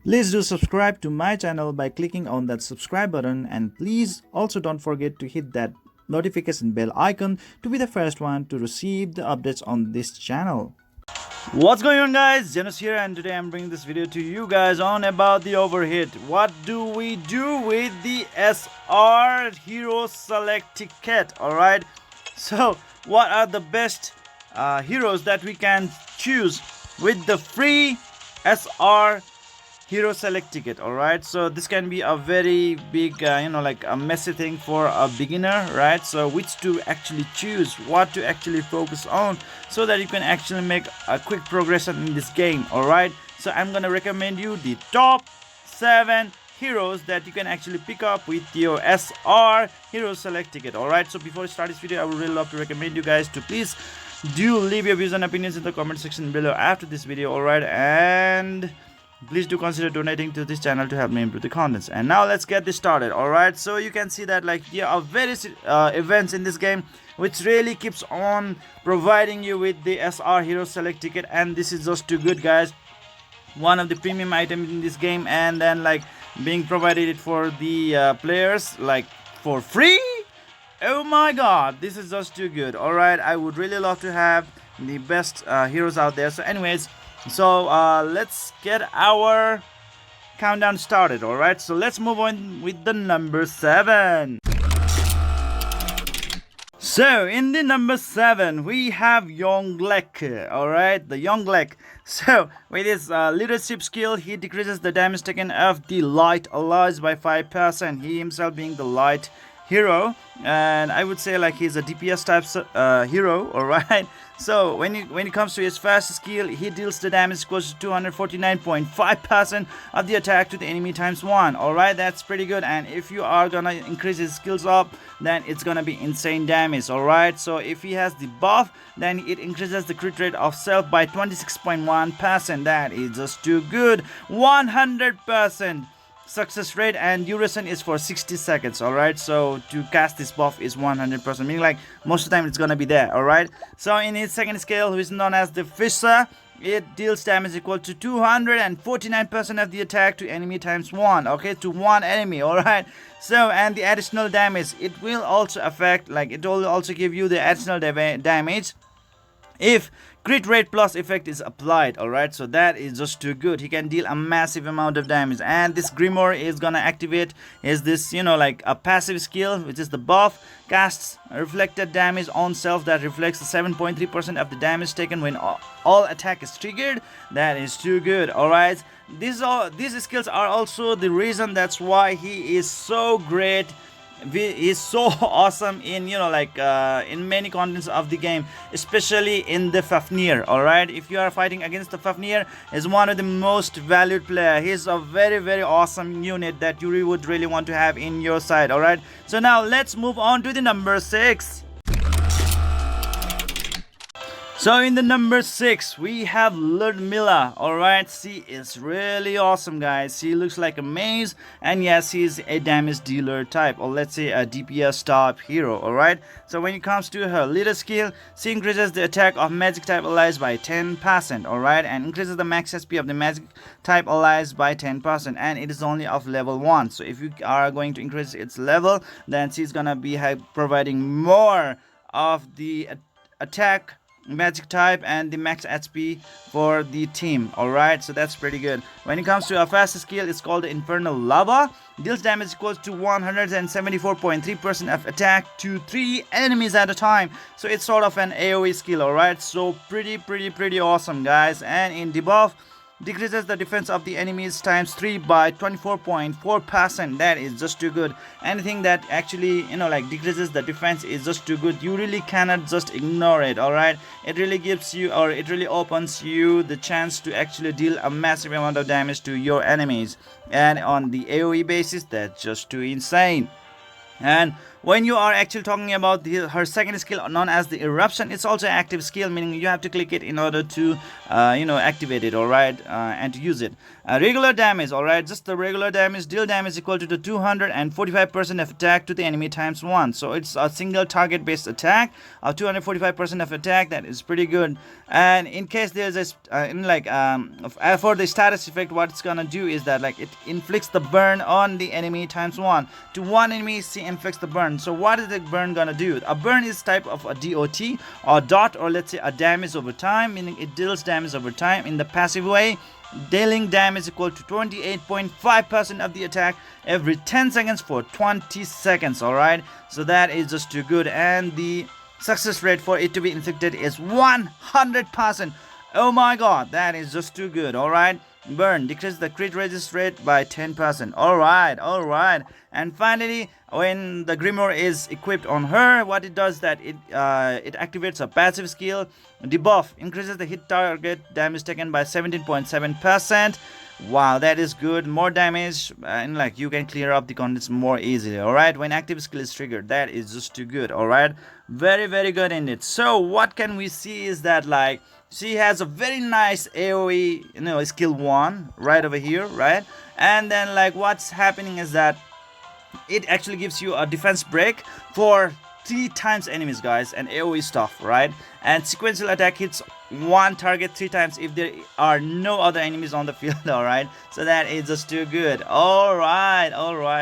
Please do subscribe to my channel by clicking on that subscribe button, and please also don't forget to hit that notification bell icon to be the first one to receive the updates on this channel. What's going on, guys? Zennosh here, and today I'm bringing this video to you guys on about the Overhit. What do we do with the SR Hero Select Ticket? Alright, so what are the best heroes that we can choose with the free SR Hero Select Ticket? Alright, so this can be a very big like a messy thing for a beginner, right? So which to actually choose, what to actually focus on, so that you can actually make a quick progression in this game. Alright, so I'm gonna recommend you the top 7 heroes that you can actually pick up with your SR Hero Select Ticket. Alright, so before I start this video, I would really love to recommend you guys to please do leave your views and opinions in the comment section below after this video. Alright, and please do consider donating to this channel to help me improve the contents. And now let's get this started. Alright, so you can see that like there are various events in this game which really keeps on providing you with the SR Hero Select Ticket, and this is just too good, guys. One of the premium items in this game, and then like being provided for the players like for free. Oh my god, this is just too good. Alright, I would really love to have the best heroes out there. So anyways, so let's get our countdown started. Alright, so let's move on with the number 7. So in the number 7 we have young Gleck. Alright, the young Gleck. So with his leadership skill, he decreases the damage taken of the light allies by 5%, he himself being the light hero, and I would say like he's a DPS type hero. Alright, so when it comes to his fast skill, he deals the damage equals to 249.5% of the attack to the enemy times 1. Alright, that's pretty good, and if you are gonna increase his skills up, then it's gonna be insane damage. Alright, so if he has the buff, then it increases the crit rate of self by 26.1%. that is just too good. 100% success rate, and duration is for 60 seconds. Alright, so to cast this buff is 100%, meaning like most of the time it's gonna be there. Alright, so in his second skill, which is known as the Fisher, it deals damage equal to 249% of the attack to enemy times 1. Okay, to one enemy. Alright, so and the additional damage, it will also affect, like it will also give you the additional damage if crit rate plus effect is applied. Alright, so that is just too good. He can deal a massive amount of damage, and this Grimoire is gonna activate is this like a passive skill, which is the buff, casts reflected damage on self that reflects 7.3% of the damage taken when all attack is triggered. That is too good. Alright, these skills are also the reason that's why he is so great. He is so awesome in in many contents of the game, especially in the Fafnir. Alright, if you are fighting against the Fafnir, is one of the most valued player. He's a very awesome unit that you would really want to have in your side. Alright, so now let's move on to the number 6. So in the number 6 we have Ludmila. Alright, she is really awesome, guys. She looks like a maze, and yes, she's a damage dealer type, or let's say a DPS type hero. Alright, so when it comes to her leader skill, she increases the attack of magic type allies by 10%. Alright, and increases the max SP of the magic type allies by 10%, and it is only of level 1. So if you are going to increase its level, then she's gonna be providing more of the attack magic type and the max HP for the team. Alright, so that's pretty good. When it comes to a fast skill, it's called the Infernal Lava. Deals damage equals to 174.3% of attack to 3 enemies at a time. So it's sort of an AoE skill. Alright, so pretty awesome, guys. And in debuff, decreases the defense of the enemies times 3 by 24.4%. that is just too good. Anything that actually decreases the defense is just too good. You really cannot just ignore it. Alright, it really gives you, or it really opens you the chance to actually deal a massive amount of damage to your enemies, and on the AoE basis, that's just too insane. And when you are actually talking about her second skill known as the eruption, it's also an active skill, meaning you have to click it in order to activate it, all right, and to use it. Regular damage, all right, just the regular damage, deal damage equal to the 245% of attack to the enemy times 1. So it's a single target based attack of 245% of attack. That is pretty good. And in case there's a for the status effect, what it's gonna do is that like it inflicts the burn on the enemy times 1. To one enemy, she inflicts the burn. So what is the burn gonna do? A burn is type of a dot or dot, or let's say a damage over time, meaning it deals damage over time in the passive way. Dealing damage equal to 28.5% of the attack every 10 seconds for 20 seconds. All right, so that is just too good. And the success rate for it to be inflicted is 100%. Oh my god, that is just too good. All right, burn decrease the crit resist rate by 10%. All right. And finally, when the grimoire is equipped on her, what it does that it activates a passive skill. Debuff increases the hit target damage taken by 17.7%. Wow, that is good. More damage, and like you can clear up the contents more easily. All right, when active skill is triggered, that is just too good. All right, very good in it. So what can we see is that like she has a very nice AoE, skill 1 right over here, right? And then like what's happening is that it actually gives you a defense break for 3 times enemies, guys, and AoE stuff, right? And sequential attack hits one target 3 times if there are no other enemies on the field. All right, so that is just too good. All right,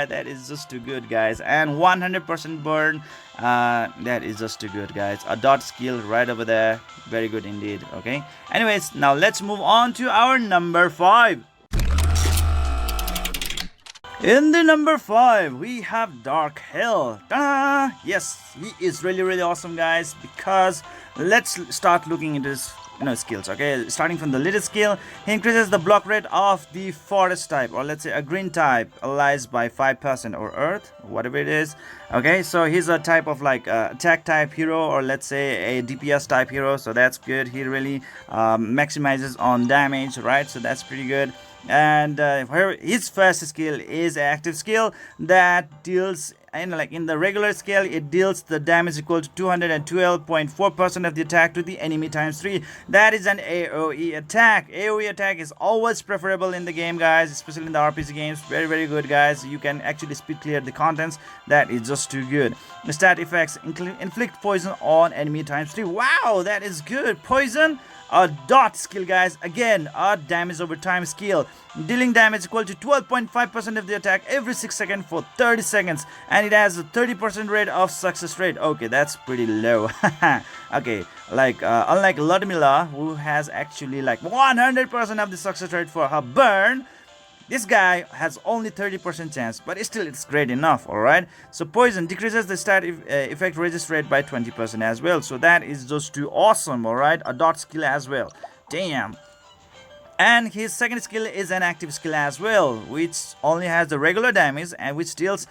that is just too good, guys. And 100% burn, that is just too good, guys. A dot skill right over there, very good indeed. Okay, anyways, now let's move on to our number 5. In the number 5, we have Darkhell. Ta-da! Yes, he is really awesome, guys, because let's start looking into his skills. Okay, starting from the little skill, he increases the block rate of the forest type, or let's say a green type allies by 5%, or earth, whatever it is. Okay, so he's a type of like attack type hero, or let's say a DPS type hero, so that's good. He really maximizes on damage, right? So that's pretty good. And his first skill is an active skill that deals, in the regular scale, it deals the damage equal to 212.4% of the attack to the enemy times 3. That is an AoE attack. AoE attack is always preferable in the game, guys, especially in the RPG games. Very good, guys. You can actually speed clear the contents. That is just too good. The stat effects inflict poison on enemy times 3. Wow, that is good. Poison, a dot skill, guys. Again, a damage over time skill, dealing damage equal to 12.5% of the attack every 6 seconds for 30 seconds, and it has a 30% rate of success rate. Okay, that's pretty low. Okay, like unlike Ludmila, who has actually like 100% of the success rate for her burn, this guy has only 30% chance, but still it's great enough. All right, so poison decreases the stat effect resist rate by 20% as well, so that is just too awesome. All right, a dot skill as well. Damn. And his second skill is an active skill as well, which only has the regular damage, and which deals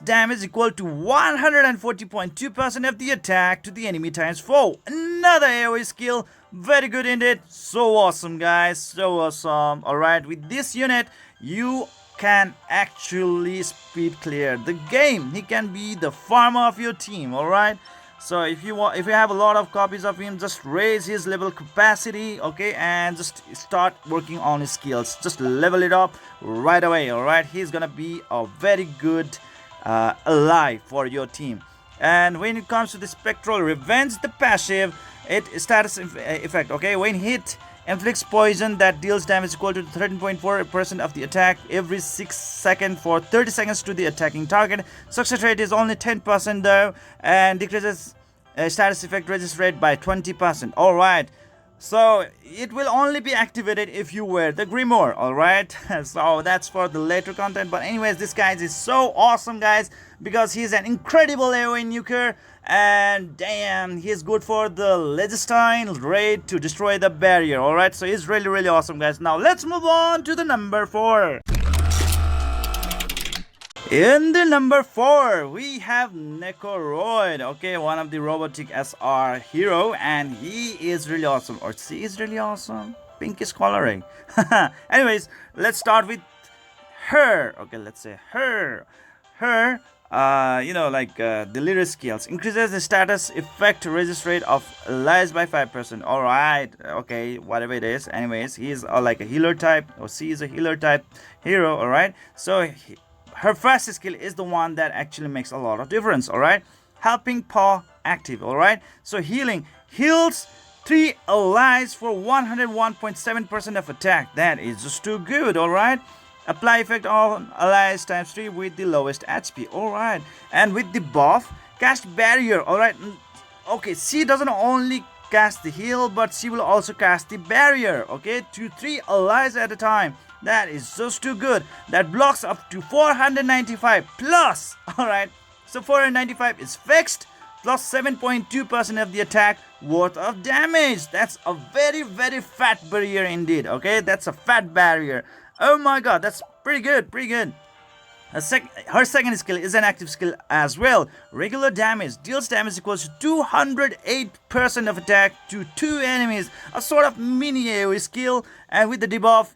damage equal to 140.2% of the attack to the enemy times 4. Another AoE skill, very good indeed. So awesome, guys, so awesome. All right, with this unit you can actually speed clear the game. He can be the farmer of your team. All right, so if you have a lot of copies of him, just raise his level capacity, okay, and just start working on his skills. Just level it up right away. All right, he's gonna be a very good ally for your team. And when it comes to the spectral revenge, the passive, it status effect, okay, when hit inflicts poison that deals damage equal to 13.4% of the attack every 6 seconds for 30 seconds to the attacking target. Success rate is only 10% though, and decreases status effect resist rate by 20%. All right, so it will only be activated if you wear the grimoire. All right, so that's for the later content, but anyways, this guy is so awesome, guys, because he's an incredible AoE nuker, and damn, he's good for the Legestine raid to destroy the barrier. All right, so he's really awesome, guys. Now let's move on to the number 4. In the number 4, we have Nekoroid, okay, one of the robotic SR hero, and he is really awesome, or she is really awesome, pinkish coloring. Anyways, let's start with her. Okay, let's say her the leader skills increases the status effect resist rate of allies by 5%. All right, okay, whatever it is. Anyways, he is like a healer type, or she is a healer type hero. All right, so her first skill is the one that actually makes a lot of difference. All right, helping paw active. All right, so healing heals 3 allies for 101.7% of attack. That is just too good. All right, apply effect on allies times 3 with the lowest HP. Alright, and with the buff, cast barrier. Alright, okay, she doesn't only cast the heal, but she will also cast the barrier, okay, to 3 allies at a time. That is just too good. That blocks up to 495 plus. Alright, so 495 is fixed, plus 7.2% of the attack worth of damage. That's a very, very fat barrier indeed, okay, that's a fat barrier. Oh my god, that's pretty good, pretty good. Her second skill is an active skill as well. Regular damage deals damage equals to 208% of attack to 2 enemies. A sort of mini AoE skill, and with the debuff,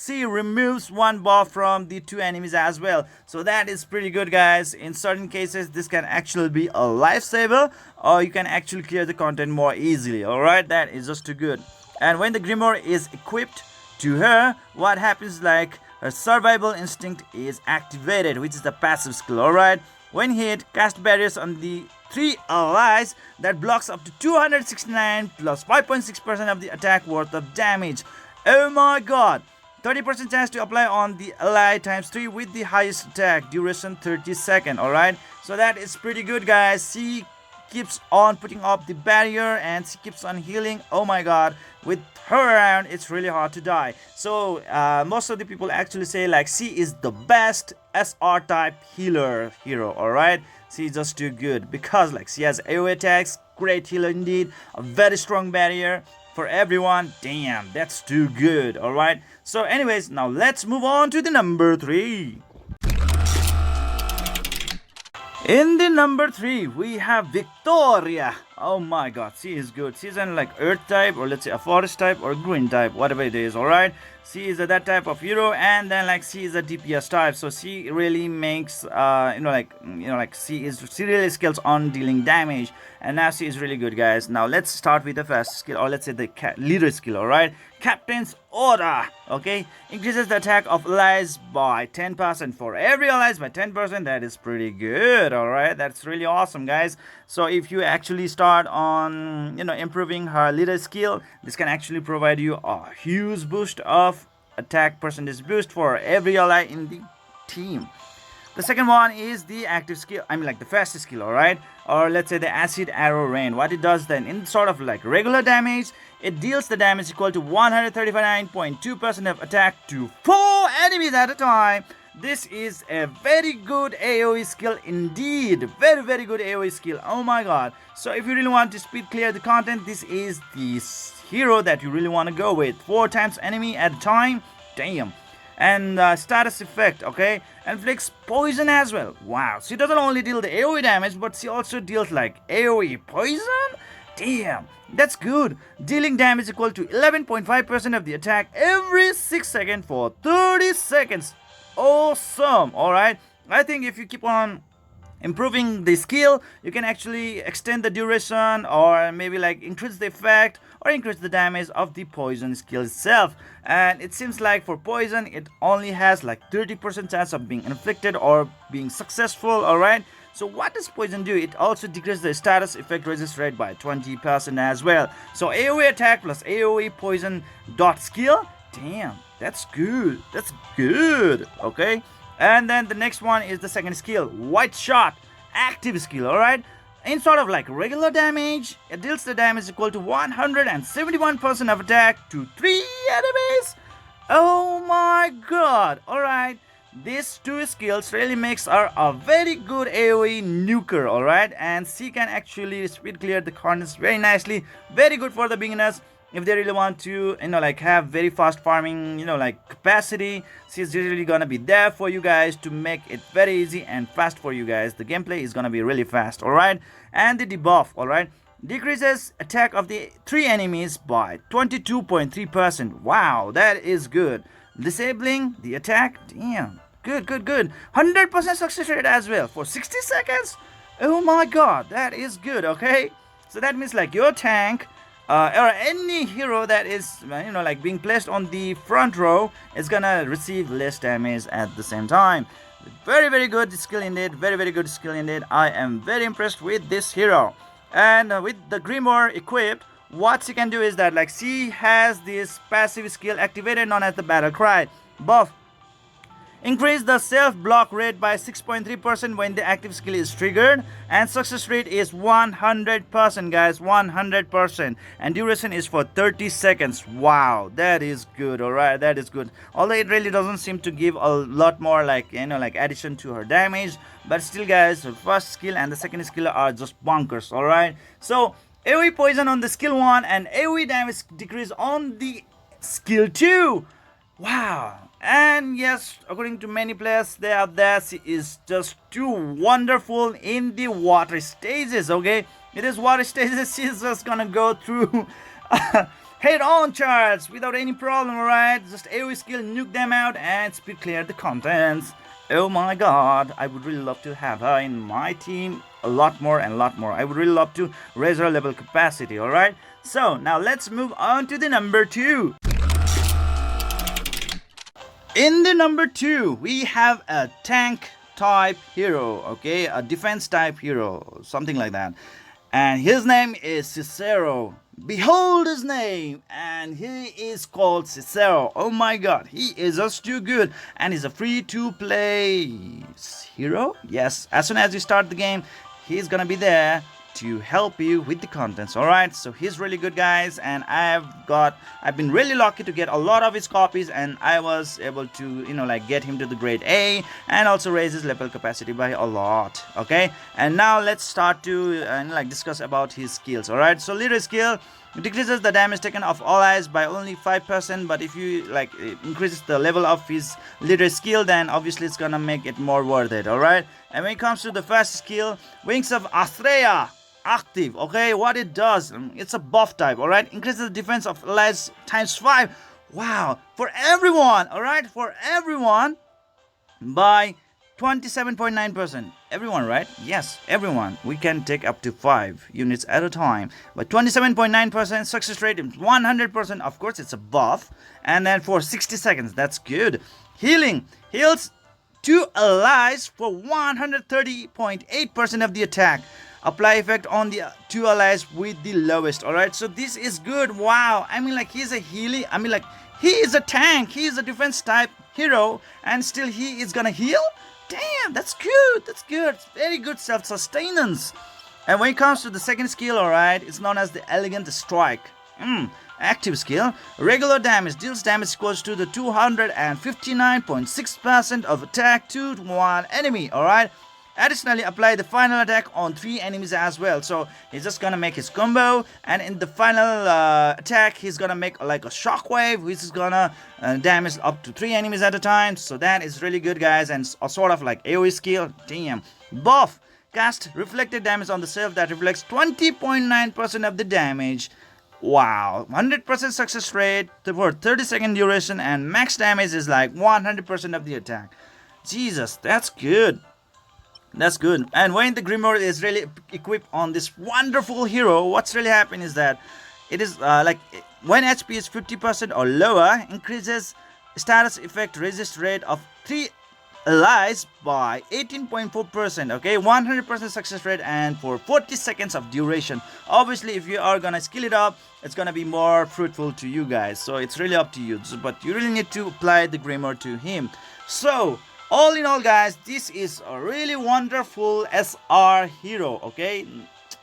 she removes 1 buff from the 2 enemies as well. So that is pretty good, guys. In certain cases, this can actually be a lifesaver, or you can actually clear the content more easily. Alright, that is just too good. And when the Grimoire is equipped to her, what happens, like her survival instinct is activated, which is the passive skill. Alright, when hit, cast barriers on the 3 allies. That blocks up to 269 plus 5.6% of the attack worth of damage. Oh my god, 30% chance to apply on the ally times 3 with the highest attack duration 30 seconds. Alright, so that is pretty good, guys. She keeps on putting up the barrier and she keeps on healing. Oh my god, with her around, it's really hard to die. So most of the people actually say like she is the best SR type healer hero. Alright, she's just too good because like she has AoE attacks, great healer indeed, a very strong barrier for everyone. Damn, that's too good. Alright, so anyways, now let's move on to the number 3. In the number 3, we have Victoria. Oh my god, she is good. She's an like earth type, or let's say a forest type, or green type, whatever it is. Alright, she is that type of hero, and then like she is a DPS type, so she really makes she really skills on dealing damage, and now she is really good, guys. Now let's start with the first skill, or let's say the leader skill. Alright, Captain's Order. Okay, increases the attack of allies by 10% for every allies by 10%. That is pretty good. Alright, that's really awesome, guys. So if you actually start on improving her leader skill, this can actually provide you a huge boost of attack percentage boost for every ally in the team. The second one is the active skill, the fastest skill. Alright, or let's say the acid arrow rain. What it does then, in sort of like regular damage, it deals the damage equal to 139.2% of attack to 4 enemies at a time. This is a very good AoE skill indeed. Very, very good AoE skill. Oh my god. So if you really want to speed clear the content, this is the hero that you really want to go with. 4 times enemy at a time. Damn. And status effect, okay, inflicts poison as well. Wow, she doesn't only deal the AoE damage, but she also deals like AoE poison. Damn, that's good. Dealing damage equal to 11.5% of the attack every 6 seconds for 30 seconds. Awesome. Alright, I think if you keep on improving the skill, you can actually extend the duration, or maybe like increase the effect or increase the damage of the poison skill itself. And it seems like for poison, it only has like 30% chance of being inflicted or being successful. Alright, so what does poison do? It also decreases the status effect resist rate by 20% as well. So AoE attack plus AoE poison dot skill. Damn, that's good. That's good. Okay, and then the next one is the second skill, White Shot, active skill. Alright, in sort of like regular damage, it deals the damage equal to 171% of attack to 3 enemies. Oh my god. Alright, these 2 skills really makes her a very good AoE nuker. Alright, and she can actually speed clear the corners very nicely. Very good for the beginners. If they really want to have very fast farming capacity, she's really gonna be there for you guys to make it very easy and fast for you guys. The gameplay is gonna be really fast. Alright, and the debuff, alright, decreases attack of the 3 enemies by 22.3%. Wow, that is good. Disabling the attack. Damn, Good, good, good. 100% success rate as well for 60 seconds. Oh my god, that is good, okay? So that means like your tank or any hero that is, like being placed on the front row is gonna receive less damage at the same time. Very, very good skill indeed. Very, very good skill indeed. I am very impressed with this hero. And with the Grimoire equipped, what she can do is that like she has this passive skill activated known as the Battle Cry buff. Increase the self-block rate by 6.3% when the active skill is triggered, and success rate is 100%, guys, 100%, and duration is for 30 seconds. Wow, that is good. All right, that is good. Although it really doesn't seem to give a lot more like addition to her damage, but still, guys, her first skill and the second skill are just bonkers. All right, so AoE poison on the skill 1 and AoE damage decrease on the skill 2. Wow. And yes, according to many players, she is just too wonderful in the water stages, okay? It is water stages, she's just gonna go through head-on charts without any problem, alright? Just AoE skill, nuke them out and speed clear the contents. Oh my god, I would really love to have her in my team a lot more and a lot more. I would really love to raise her level capacity, alright? So, now let's move on to the number 2. In the number 2, we have a tank type hero, okay, a defense type hero, something like that. And his name is Cicero. Behold his name, and he is called Cicero. Oh my god, he is just too good, and he's a free-to-play hero. Yes, as soon as you start the game, he's gonna be there to help you with the contents. Alright, so he's really good, guys, and I've been really lucky to get a lot of his copies, and I was able to get him to the grade A and also raise his level capacity by a lot. Okay, and now let's start to discuss about his skills. Alright, so leader skill decreases the damage taken of allies by only 5%, but if you it increases the level of his leader skill, then obviously it's gonna make it more worth it. Alright, and when it comes to the first skill, Wings of Astrea active, okay, what it does, it's a buff type. All right, increases the defense of allies times 5. Wow, for everyone. All right, for everyone by 27.9%. Everyone, right? Yes, everyone. We can take up to 5 units at a time, but 27.9% success rate, 100%. Of course, it's a buff, and then for 60 seconds, that's good. Healing heals 2 allies for 130.8% of the attack. Apply effect on the 2 allies with the lowest. Alright, so this is good. Wow, he's a healing, he is a tank, he is a defense type hero, and still he is gonna heal. Damn, that's good, that's good. It's very good self-sustenance. And when it comes to the second skill, alright, it's known as the Elegant Strike. Active skill, regular damage, deals damage equals to the 259.6% of attack to one enemy. Alright, additionally, apply the final attack on 3 enemies as well. So he's just gonna make his combo, and in the final attack, he's gonna make like a shockwave, which is gonna damage up to 3 enemies at a time. So that is really good, guys, and a sort of like AoE skill. Damn. Buff, cast reflected damage on the self that reflects 20.9% of the damage. Wow, 100% success rate for 30-second duration, and max damage is like 100% of the attack. Jesus, that's good. That's good. And when the Grimoire is really equipped on this wonderful hero, what's really happening is that it is when HP is 50% or lower, increases status effect resist rate of 3 allies by 18.4%. okay, 100% success rate, and for 40 seconds of duration. Obviously, if you are gonna skill it up, it's gonna be more fruitful to you guys, so it's really up to you, but you really need to apply the Grimoire to him. So all in all, guys, this is a really wonderful SR hero, okay?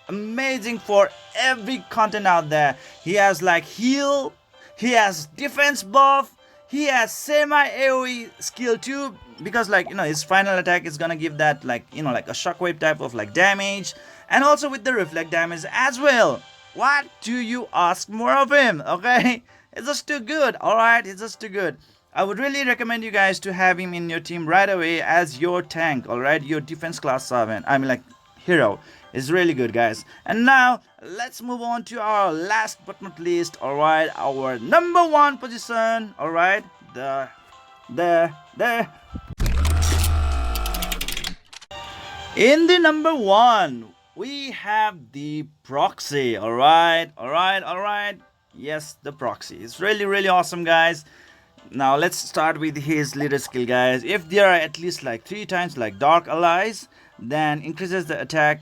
Amazing for every content out there. He has like heal, he has defense buff, he has semi-AoE skill too, because his final attack is gonna give that a shockwave type of damage, and also with the reflect damage as well. What do you ask more of him? Okay, it's just too good. Alright, it's just too good. I would really recommend you guys to have him in your team right away as your tank, alright? Your defense class servant. Hero. It's really good, guys. And now, let's move on to our last but not least, alright? Our number 1 position, alright? In the number 1, we have the Proxy. Alright, alright, alright. Yes, the Proxy. It's really awesome, guys. Now let's start with his leader skill, guys. If there are at least like 3 times like Dark Allies, then increases the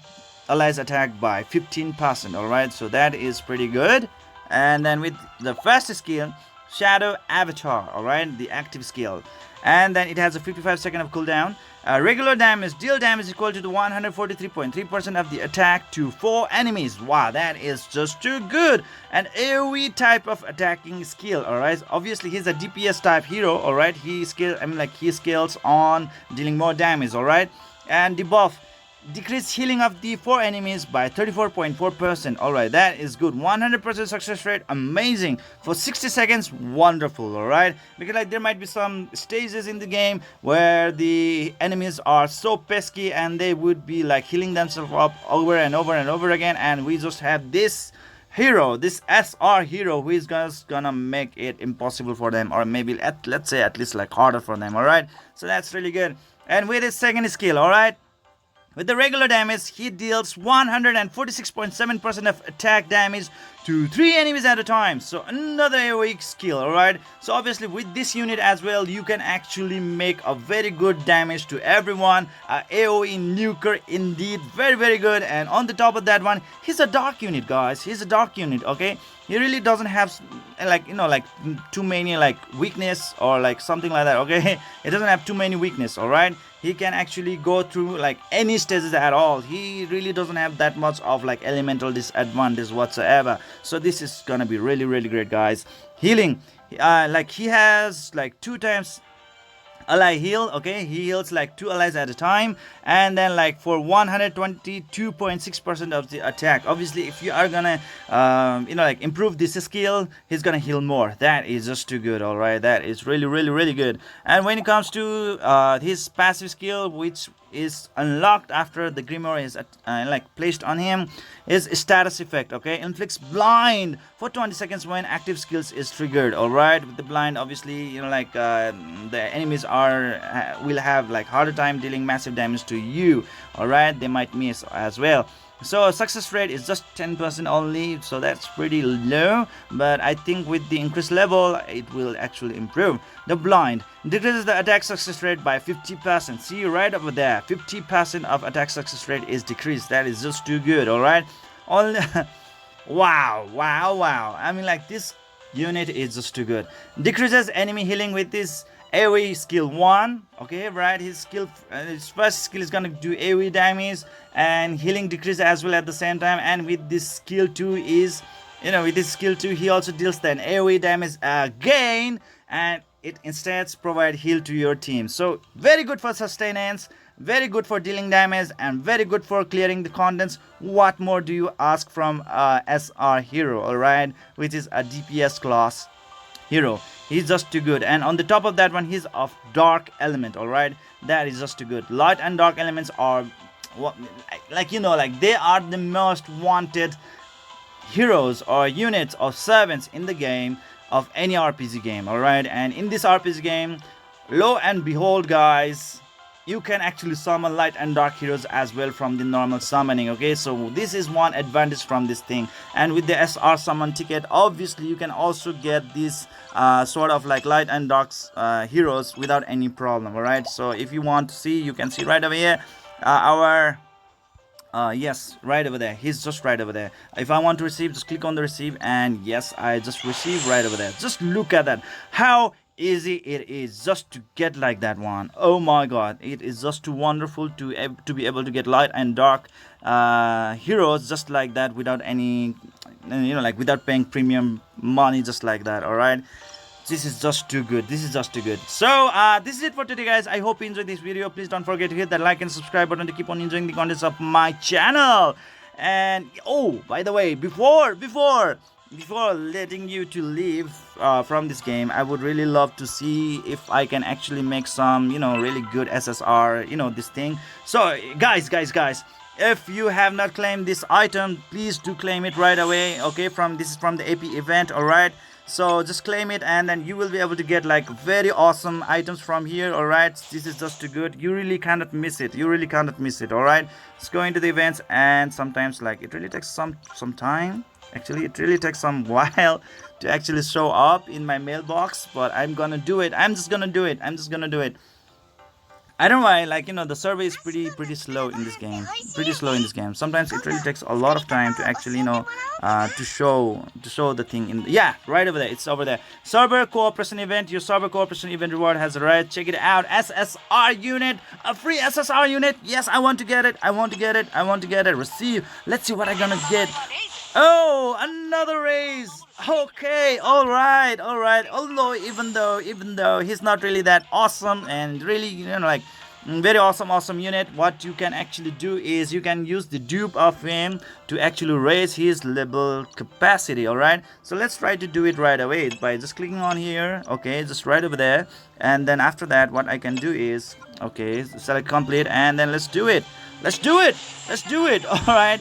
allies attack by 15%. Alright, so that is pretty good. And then with the first skill, Shadow Avatar, alright, the active skill, and then it has a 55-second of cooldown. Regular damage, deal damage equal to the 143.3% of the attack to 4 enemies. Wow, that is just too good. An AoE type of attacking skill, alright. Obviously he's a DPS type hero, alright. He scales on dealing more damage, alright. And debuff, decrease healing of the 4 enemies by 34.4%. Alright, that is good. 100% success rate, amazing. For 60 seconds, wonderful. Alright, because like there might be some stages in the game where the enemies are so pesky and they would be like healing themselves up over and over and over again, and we just have this hero, this SR hero, who is just gonna make it impossible for them, or maybe let's say at least like harder for them. Alright, so that's really good. And with his second skill, alright, with the regular damage, he deals 146.7% of attack damage to 3 enemies at a time. So another AoE skill, alright. So obviously with this unit as well, you can actually make a very good damage to everyone. AoE nuker indeed, very good. And on the top of that one, he's a dark unit, guys. He's a dark unit, okay. He really doesn't have like too many like weakness or like something like that, okay. It doesn't have too many weakness, alright. He can actually go through like any stages at all. He really doesn't have that much of like elemental disadvantage whatsoever. So this is gonna be really great, guys. Healing, like he has like 2 times ally heal, okay. He heals like 2 allies at a time, and then like for 122.6% of the attack. Obviously if you are gonna like improve this skill, he's gonna heal more. That is just too good, all right. That is really good. And when it comes to his passive skill, which is unlocked after the grimoire is like placed on him, is status effect, okay. Inflicts blind for 20 seconds when active skills is triggered. All right, with the blind, obviously the enemies will have like harder time dealing massive damage to you. All right, they might miss as well. So success rate is just 10% only, so that's pretty low, but I think with the increased level it will actually improve. The blind decreases the attack success rate by 50%. See right over there, 50% of attack success rate is decreased. That is just too good. All right, only wow. I mean, like, this unit is just too good. Decreases enemy healing with this AoE skill 1, okay, right. His first skill is gonna do AoE damage and healing decrease as well at the same time. And with this skill 2 is, with this skill 2 he also deals then AoE damage again, and it instead provide heal to your team. So very good for sustenance, very good for dealing damage, and very good for clearing the contents. What more do you ask from SR hero, alright, which is a DPS class hero? He's just too good. And on the top of that one, he's of dark element, alright. That is just too good. Light and dark elements are like they are the most wanted heroes or units or servants in the game of any RPG game, alright. And in this RPG game, lo and behold, guys, you can actually summon light and dark heroes as well from the normal summoning, okay. So this is one advantage from this thing. And with the SR summon ticket, obviously you can also get this sort of like light and dark heroes without any problem, alright. So if you want to see, you can see right over here yes, right over there. He's just right over there. If I want to receive, just click on the receive, and yes, I just receive right over there. Just look at that, how easy it is just to get like that one. Oh my god, it is just too wonderful to be able to get light and dark heroes just like that without any without paying premium money, just like that. All right, this is just too good. So this is it for today, guys. I hope you enjoyed this video. Please don't forget to hit that like and subscribe button to keep on enjoying the contents of my channel. And oh, by the way, before letting you to leave from this game, I would really love to see if I can actually make some really good SSR, this thing. So guys, if you have not claimed this item, please do claim it right away. Okay, this is from the AP event. All right, so just claim it, and then you will be able to get like very awesome items from here. All right, this is just too good. You really cannot miss it. You really cannot miss it. All right, let's go into the events, and sometimes like it really takes some time. Actually, it really takes some while to actually show up in my mailbox, but I'm gonna do it. I'm just gonna do it. I don't know why, like, the server is pretty slow in this game. Sometimes it really takes a lot of time to actually, to show the thing in. Yeah, right over there. It's over there. Server cooperation event. Your server cooperation event reward has arrived. Check it out. SSR unit, a free SSR unit. Yes, I want to get it. Receive. Let's see what I'm gonna get. Oh, another raise. Okay, all right. Although even though he's not really that awesome and really like very awesome unit, what you can actually do is you can use the dupe of him to actually raise his level capacity. All right, so let's try to do it right away by just clicking on here. Okay, just right over there, and then after that what I can do is, okay, select complete, and then let's do it. All right.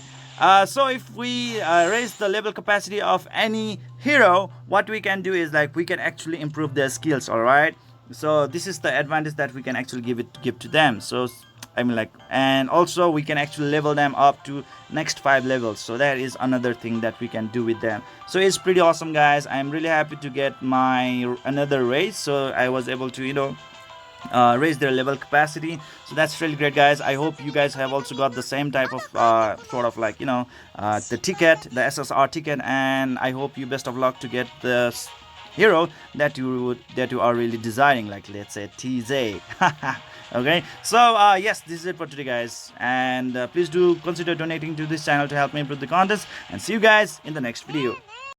So if we raise the level capacity of any hero, what we can do is like we can actually improve their skills. All right, so this is the advantage that we can actually give to them. So I mean, like, and also we can actually level them up to next 5 levels. So that is another thing that we can do with them. So it's pretty awesome, guys. I'm really happy to get my another raise, so I was able to raise their level capacity. So that's really great, guys. I hope you guys have also got the same type of sort of like the ticket, the SSR ticket, and I hope you best of luck to get the hero that you are really desiring, like let's say TZ. Okay, so yes, this is it for today, guys, and please do consider donating to this channel to help me improve the contest, and see you guys in the next video.